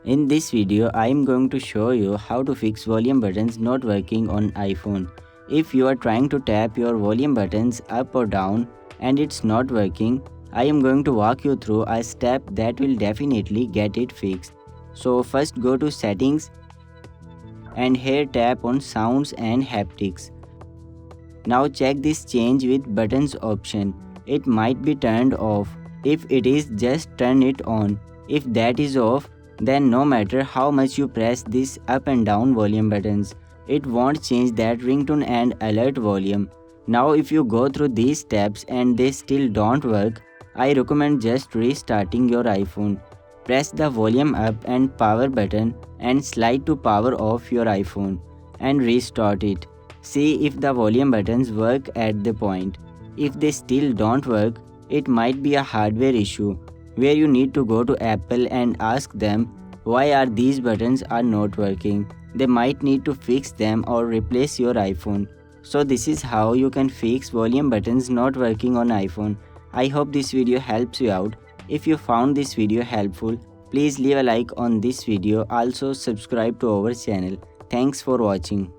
In this video, I am going to show you how to fix volume buttons not working on iPhone. If you are trying to tap your volume buttons up or down and it's not working, I am going to walk you through a step that will definitely get it fixed. So first go to settings and here tap on sounds and haptics. Now check this change with buttons option. It might be turned off. If it is, just turn it on. If that is off, then no matter how much you press this up and down volume buttons, it won't change that ringtone and alert volume. Now if you go through these steps and they still don't work, I recommend just restarting your iPhone. Press the volume up and power button and slide to power off your iPhone and restart it. See if the volume buttons work at the point. If they still don't work, it might be a hardware issue where you need to go to Apple and ask them why are these buttons are not working. They might need to fix them or replace your iPhone. So this is how you can fix volume buttons not working on iPhone. I hope this video helps you out. If you found this video helpful, please leave a like on this video. Also subscribe to our channel. Thanks for watching.